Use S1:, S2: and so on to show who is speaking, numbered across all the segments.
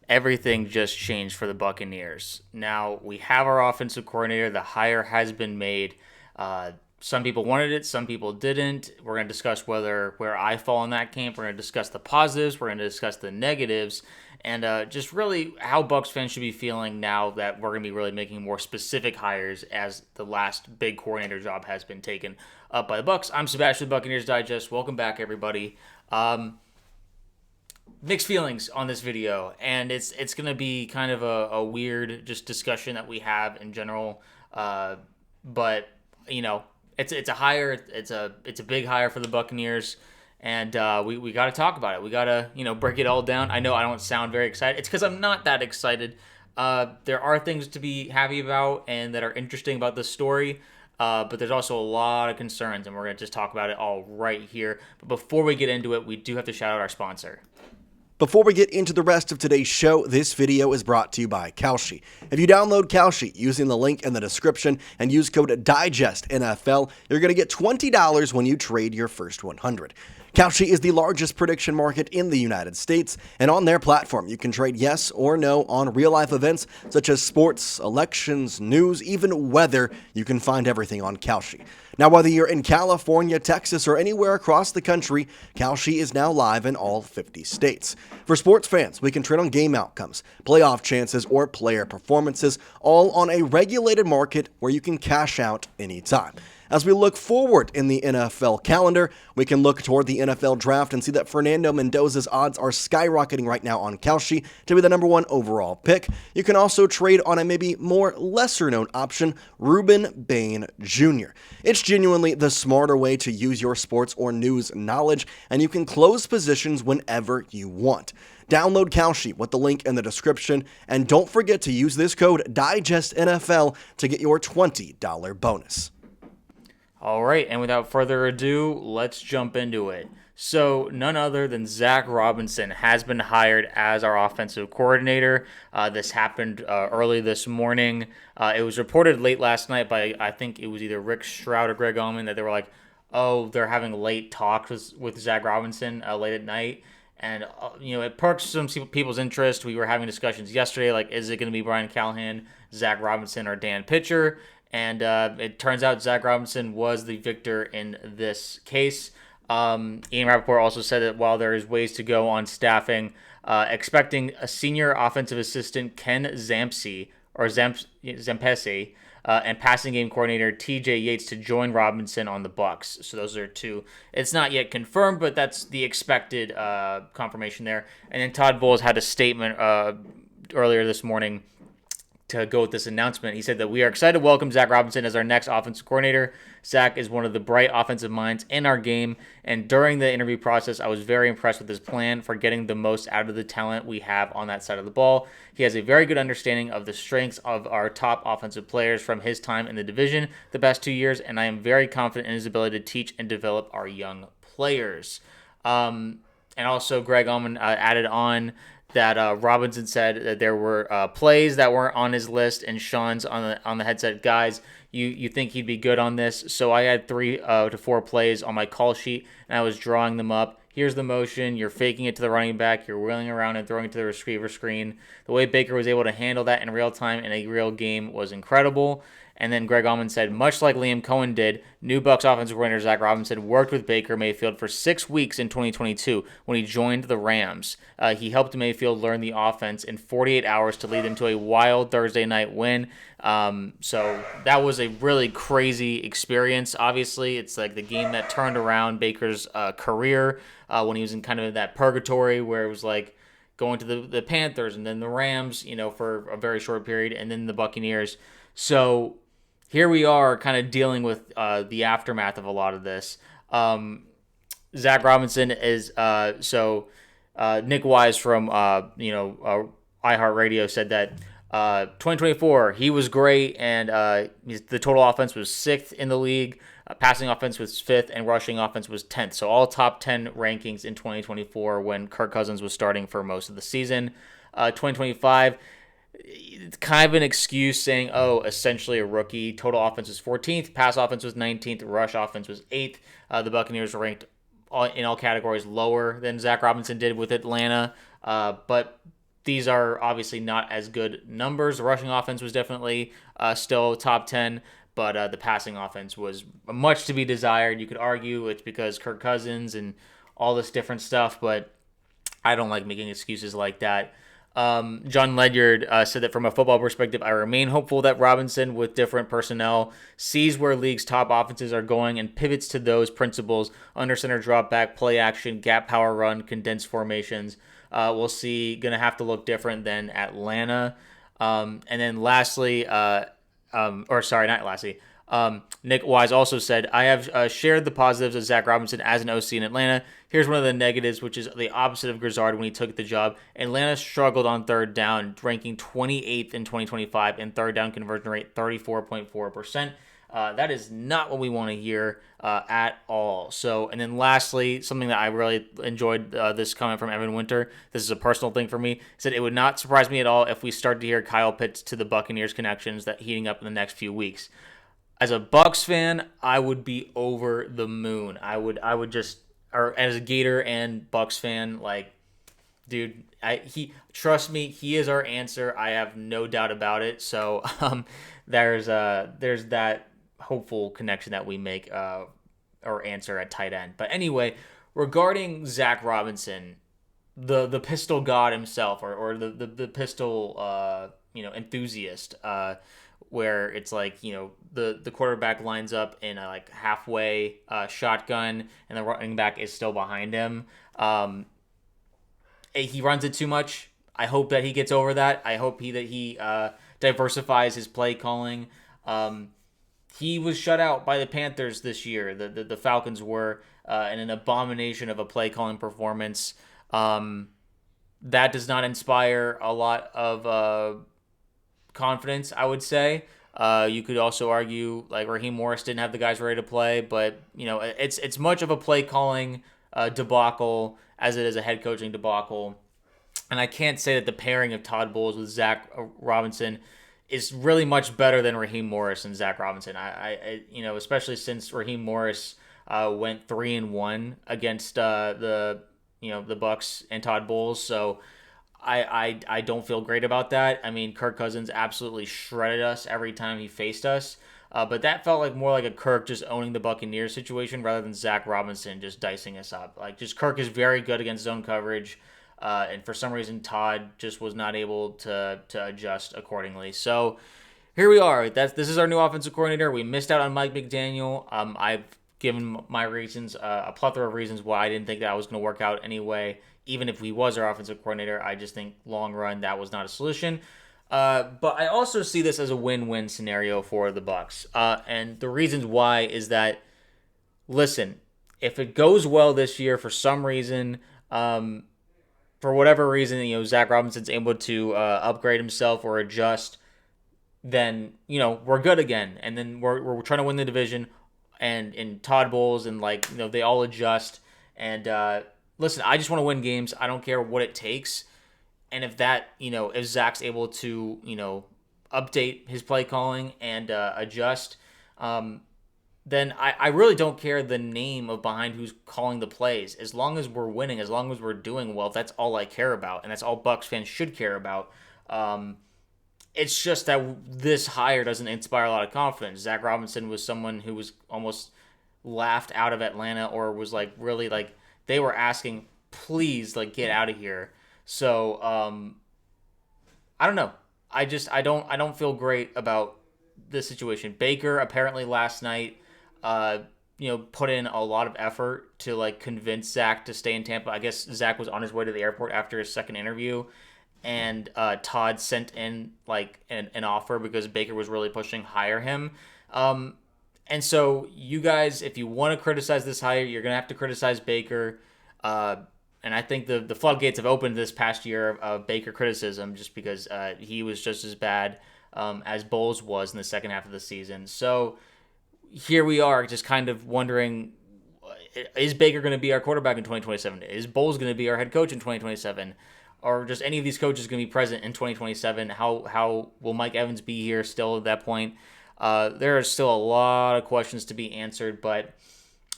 S1: everything just changed for the Buccaneers. Now we have our offensive coordinator. The hire has been made. Some people wanted it, some people didn't. We're going to discuss where I fall in that camp. We're going to discuss the positives. We're going to discuss the negatives, and just really how Bucs fans should be feeling now that we're going to be really making more specific hires as the last big coordinator job has been taken up by the Bucs. I'm Sebastian, Buccaneers Digest. Welcome back, everybody. Mixed feelings on this video, and it's gonna be kind of a weird just discussion that we have in general. But you know, it's a hire, it's a big hire for the Buccaneers, and we got to talk about it. We got to break it all down. I know I don't sound very excited. It's because I'm not that excited. There are things to be happy about and that are interesting about the story. But there's also a lot of concerns, and we're going to just talk about it all right here. But before we get into it, we do have to shout out our sponsor.
S2: Before we get into the rest of today's show, this video is brought to you by Kalshi. If you download Kalshi using the link in the description and use code DIGESTNFL, you're going to get $20 when you trade your first 100. Kalshi is the largest prediction market in the United States, and on their platform, you can trade yes or no on real-life events such as sports, elections, news, even weather. You can find everything on Kalshi. Now, whether you're in California, Texas, or anywhere across the country, Kalshi is now live in all 50 states. For sports fans, we can trade on game outcomes, playoff chances, or player performances, all on a regulated market where you can cash out anytime. As we look forward in the NFL calendar, we can look toward the NFL draft and see that Fernando Mendoza's odds are skyrocketing right now on Kalshi to be the number one overall pick. You can also trade on a maybe more lesser-known option, Ruben Bain Jr. It's genuinely the smarter way to use your sports or news knowledge, and you can close positions whenever you want. Download Kalshi with the link in the description, and don't forget to use this code DIGESTNFL to get your $20 bonus.
S1: All right, and without further ado, let's jump into it. So, none other than Zac Robinson has been hired as our offensive coordinator. This happened early this morning. It was reported late last night by, I think it was either Rick Stroud or Greg Oman, that they were like, oh, they're having late talks with Zac Robinson late at night. And, it perked some people's interest. We were having discussions yesterday, like, is it going to be Brian Callahan, Zac Robinson, or Dan Pitcher? And it turns out Zac Robinson was the victor in this case. Ian Rappaport also said that while there is ways to go on staffing, expecting a senior offensive assistant, Ken Zampese, and passing game coordinator TJ Yates to join Robinson on the Bucs. So those are two. It's not yet confirmed, but that's the expected confirmation there. And then Todd Bowles had a statement earlier this morning to go with this announcement. He said that we are excited to welcome Zac Robinson as our next offensive coordinator. Zac is one of the bright offensive minds in our game, and during the interview process, I was very impressed with his plan for getting the most out of the talent we have on that side of the ball. He has a very good understanding of the strengths of our top offensive players from his time in the division the past 2 years, and I am very confident in his ability to teach and develop our young players. And also, Greg Oman added on that Robinson said that there were plays that weren't on his list, and Sean's on the headset, guys, you think he'd be good on this? So I had 3 to 4 plays on my call sheet, and I was drawing them up. Here's the motion. You're faking it to the running back. You're wheeling around and throwing it to the receiver screen. The way Baker was able to handle that in real time in a real game was incredible. And then Greg Allman said, much like Liam Cohen did, new Bucs offensive coordinator Zac Robinson worked with Baker Mayfield for 6 weeks in 2022 when he joined the Rams. He helped Mayfield learn the offense in 48 hours to lead them to a wild Thursday night win. So that was a really crazy experience. Obviously, it's like the game that turned around Baker's career when he was in kind of that purgatory where it was like going to the Panthers and then the Rams, for a very short period, and then the Buccaneers. So here we are kind of dealing with the aftermath of a lot of this. Zac Robinson is Nick Wise from iHeartRadio said that 2024 he was great, and the total offense was 6th in the league, passing offense was 5th, and rushing offense was 10th. So all top 10 rankings in 2024 when Kirk Cousins was starting for most of the season. 2025. It's kind of an excuse saying, essentially a rookie. Total offense was 14th, pass offense was 19th, rush offense was 8th. The Buccaneers were ranked in all categories lower than Zac Robinson did with Atlanta. But these are obviously not as good numbers. The rushing offense was definitely still top 10, but the passing offense was much to be desired. You could argue it's because Kirk Cousins and all this different stuff, but I don't like making excuses like that. John Ledyard said that from a football perspective, I remain hopeful that Robinson, with different personnel, sees where league's top offenses are going and pivots to those principles: under center drop back, play action, gap power run, condensed formations. We'll see. Going to have to look different than Atlanta. And then lastly, or sorry, not lastly. Nick Wise also said, I have shared the positives of Zac Robinson as an OC in Atlanta. Here's one of the negatives, which is the opposite of Grizzard when he took the job. Atlanta struggled on third down, ranking 28th in 2025 in third down conversion rate, 34.4%. That is not what we want to hear at all. So, and then lastly, something that I really enjoyed this comment from Evan Winter. This is a personal thing for me. He said, it would not surprise me at all if we start to hear Kyle Pitts to the Buccaneers connections that heating up in the next few weeks. As a Bucs fan, I would be over the moon. I would just, or as a Gator and Bucs fan, like, dude, trust me, he is our answer. I have no doubt about it. So there's that hopeful connection that we make or answer at tight end. But anyway, regarding Zac Robinson, the pistol god himself, or the pistol enthusiast, where it's like, the quarterback lines up in a like halfway shotgun and the running back is still behind him. He runs it too much. I hope that he gets over that. I hope he diversifies his play calling. He was shut out by the Panthers this year. The Falcons were in an abomination of a play calling performance. That does not inspire a lot of confidence, I would say. You could also argue like Raheem Morris didn't have the guys ready to play, but it's much of a play calling debacle as it is a head coaching debacle. And I can't say that the pairing of Todd Bowles with Zac Robinson is really much better than Raheem Morris and Zac Robinson. I especially since Raheem Morris went 3-1 against the Bucs and Todd Bowles. So I don't feel great about that. I mean, Kirk Cousins absolutely shredded us every time he faced us. But that felt like more like a Kirk just owning the Buccaneers situation rather than Zac Robinson just dicing us up. Like, just Kirk is very good against zone coverage. And for some reason, Todd just was not able to adjust accordingly. So here we are. This is our new offensive coordinator. We missed out on Mike McDaniel. I've given my reasons, a plethora of reasons why I didn't think that was going to work out anyway. Even if he was our offensive coordinator, I just think long run that was not a solution. But I also see this as a win-win scenario for the Bucs. And the reasons why is that, listen, if it goes well this year for some reason, for whatever reason, Zac Robinson's able to upgrade himself or adjust, then, we're good again. And then we're trying to win the division, and in Todd Bowles and they all adjust. And listen, I just want to win games. I don't care what it takes. And if that, if Zach's able to, update his play calling and adjust, then I really don't care the name of behind who's calling the plays. As long as we're winning, as long as we're doing well, that's all I care about. And that's all Bucs fans should care about. It's just that this hire doesn't inspire a lot of confidence. Zac Robinson was someone who was almost laughed out of Atlanta, or was really they were asking, please, get out of here. So I don't know. I don't feel great about this situation. Baker apparently last night put in a lot of effort to convince Zach to stay in Tampa. I guess Zach was on his way to the airport after his second interview, and Todd sent in an offer because Baker was really pushing hire him. And so you guys, if you want to criticize this hire, you're gonna have to criticize Baker. And I think the floodgates have opened this past year of Baker criticism, just because he was just as bad as Bowles was in the second half of the season. So here we are, just kind of wondering, is Baker going to be our quarterback in 2027? Is Bowles going to be our head coach in 2027? Or just any of these coaches going to be present in 2027? How will Mike Evans be here still at that point? There are still a lot of questions to be answered, but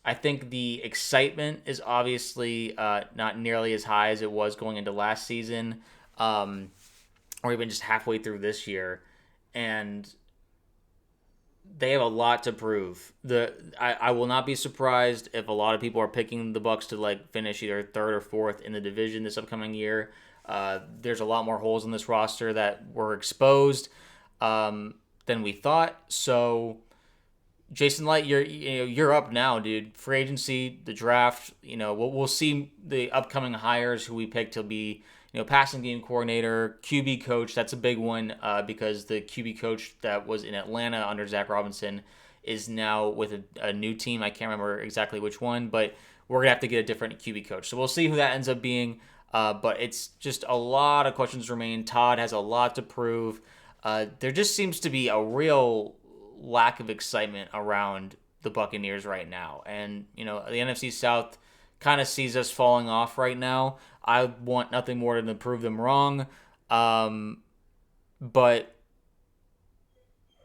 S1: I think the excitement is obviously not nearly as high as it was going into last season. or even just halfway through this year, and they have a lot to prove. I will not be surprised if a lot of people are picking the Bucs to like finish either third or fourth in the division this upcoming year. There's a lot more holes in this roster that were exposed than we thought. So, Jason Licht, you're up now, dude. Free agency, the draft. We'll see the upcoming hires who we pick to be passing game coordinator, QB coach. That's a big one because the QB coach that was in Atlanta under Zac Robinson is now with a new team. I can't remember exactly which one, but we're gonna have to get a different QB coach. So we'll see who that ends up being. But it's just a lot of questions remain. Todd has a lot to prove. There just seems to be a real lack of excitement around the Buccaneers right now. And, the NFC South kind of sees us falling off right now. I want nothing more than to prove them wrong. But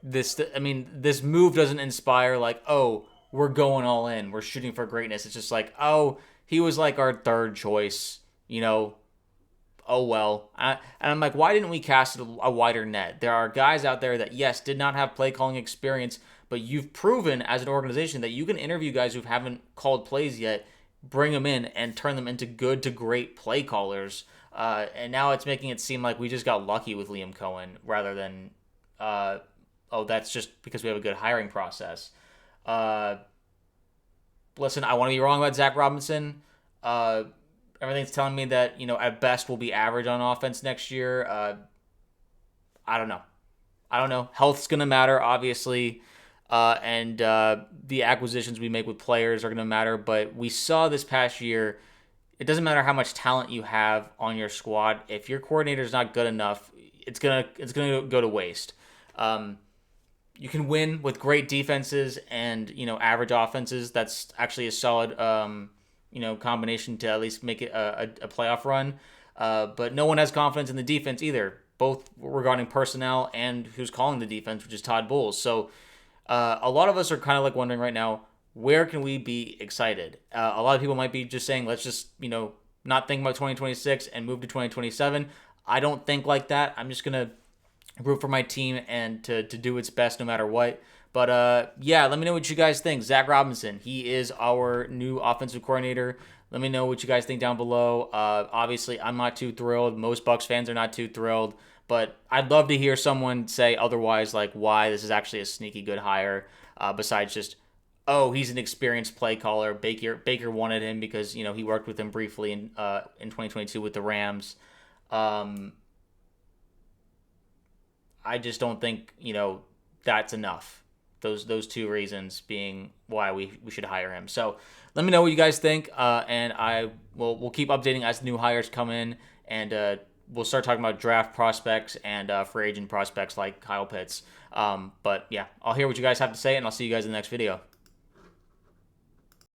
S1: this move doesn't inspire like, oh, we're going all in. We're shooting for greatness. It's just like, oh, he was like our third choice, oh well. And I'm like, why didn't we cast a wider net? There are guys out there that, yes, did not have play calling experience, but you've proven as an organization that you can interview guys who haven't called plays yet, bring them in, and turn them into good to great play callers. And now it's making it seem like we just got lucky with Liam Cohen rather than, that's just because we have a good hiring process. Listen, I want to be wrong about Zac Robinson. Everything's telling me that, at best we'll be average on offense next year. I don't know. Health's going to matter, obviously. And the acquisitions we make with players are going to matter. But we saw this past year, it doesn't matter how much talent you have on your squad. If your coordinator is not good enough, it's gonna go to waste. You can win with great defenses and, average offenses. That's actually a solid combination to at least make it a playoff run. But no one has confidence in the defense either, both regarding personnel and who's calling the defense, which is Todd Bowles. So a lot of us are kind of like wondering right now, where can we be excited? A lot of people might be just saying, let's just, not think about 2026 and move to 2027. I don't think like that. I'm just going to root for my team and to do its best no matter what. But let me know what you guys think. Zac Robinson, he is our new offensive coordinator. Let me know what you guys think down below. Obviously, I'm not too thrilled. Most Bucs fans are not too thrilled. But I'd love to hear someone say otherwise, like why this is actually a sneaky good hire, besides just, oh, he's an experienced play caller. Baker wanted him because, he worked with him briefly in 2022 with the Rams. I just don't think, that's enough. Those two reasons being why we should hire him. So let me know what you guys think, and we'll keep updating as new hires come in, and we'll start talking about draft prospects and free agent prospects like Kyle Pitts. But yeah, I'll hear what you guys have to say, and I'll see you guys in the next video.